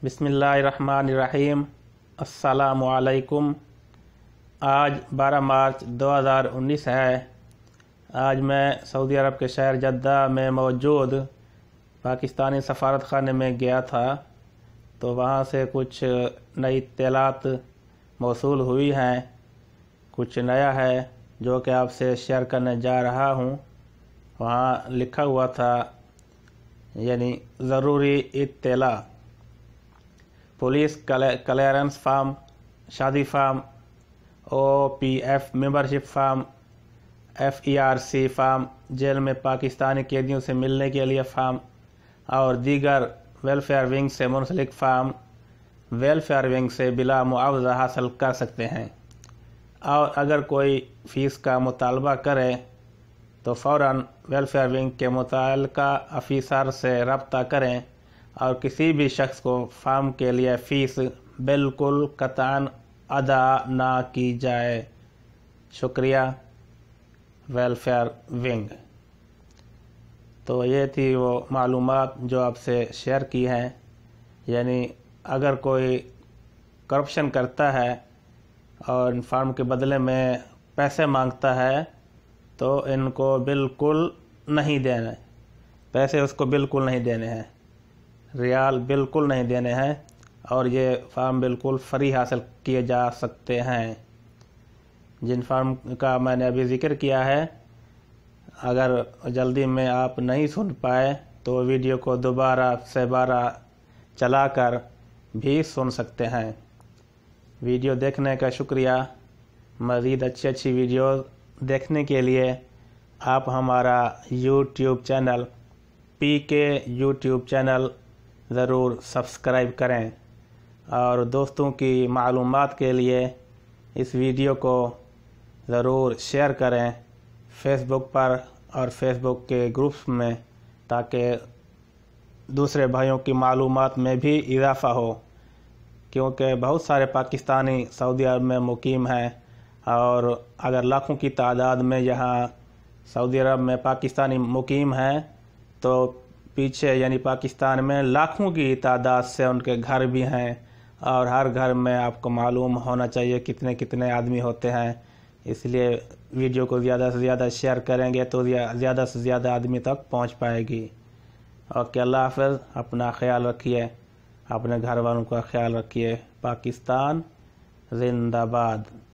बिस्मिल्लाहिर्रहमानिर्रहीम। अस्सलामुअलैकुम। आज 12 मार्च 2019 है। आज मैं सऊदी अरब के शहर जद्दा में मौजूद पाकिस्तानी सफारत खाने में गया था, तो वहाँ से कुछ नई इत्तलात मौसूल हुई हैं। कुछ नया है जो कि आपसे शेयर करने जा रहा हूँ। वहाँ लिखा हुआ था, यानी ज़रूरी इत्तला, पुलिस क्लियरेंस फार्म, शादी form, OPF membership form, FERC form, jail में पाकिस्तानी कैदियों से मिलने के लिए फार्म और दीगर वेलफेयर विंग से मुंसलिक फार्म वेलफेयर विंग से बिला मुआवजा हासिल कर सकते हैं। और अगर कोई फ़ीस का मुतालबा करे तो फ़ौरन वेलफेयर विंग के मुतल्लिका अफीसर से रब्ता करें और किसी भी शख्स को फार्म के लिए फ़ीस बिल्कुल कतई अदा ना की जाए। शुक्रिया, वेलफेयर विंग। तो ये थी वो मालूमात जो आपसे शेयर की हैं। यानी अगर कोई करप्शन करता है और फार्म के बदले में पैसे मांगता है तो इनको बिल्कुल नहीं देने, पैसे उसको बिल्कुल नहीं देने हैं, रियाल बिल्कुल नहीं देने हैं, और ये फार्म बिल्कुल फ्री हासिल किए जा सकते हैं। जिन फार्म का मैंने अभी ज़िक्र किया है, अगर जल्दी में आप नहीं सुन पाए तो वीडियो को दोबारा से चलाकर भी सुन सकते हैं। वीडियो देखने का शुक्रिया। मज़ीद अच्छी वीडियो देखने के लिए आप हमारा YouTube channel PK YouTube channel ज़रूर सब्सक्राइब करें और दोस्तों की मालूमात के लिए इस वीडियो को ज़रूर शेयर करें फेसबुक पर और फेसबुक के ग्रुप्स में, ताकि दूसरे भाइयों की मालूमात में भी इजाफ़ा हो। क्योंकि बहुत सारे पाकिस्तानी सऊदी अरब में मुकीम हैं और अगर लाखों की तादाद में यहाँ सऊदी अरब में पाकिस्तानी मुकीम हैं तो पीछे यानी पाकिस्तान में लाखों की तादाद से उनके घर भी हैं, और हर घर में आपको मालूम होना चाहिए कितने कितने आदमी होते हैं। इसलिए वीडियो को ज़्यादा से ज़्यादा शेयर करेंगे तो ज़्यादा से ज़्यादा आदमी तक पहुंच पाएगी। ओके, अल्लाह हाफ़िज़। अपना ख्याल रखिए, अपने घर वालों का ख्याल रखिए। पाकिस्तान जिंदाबाद।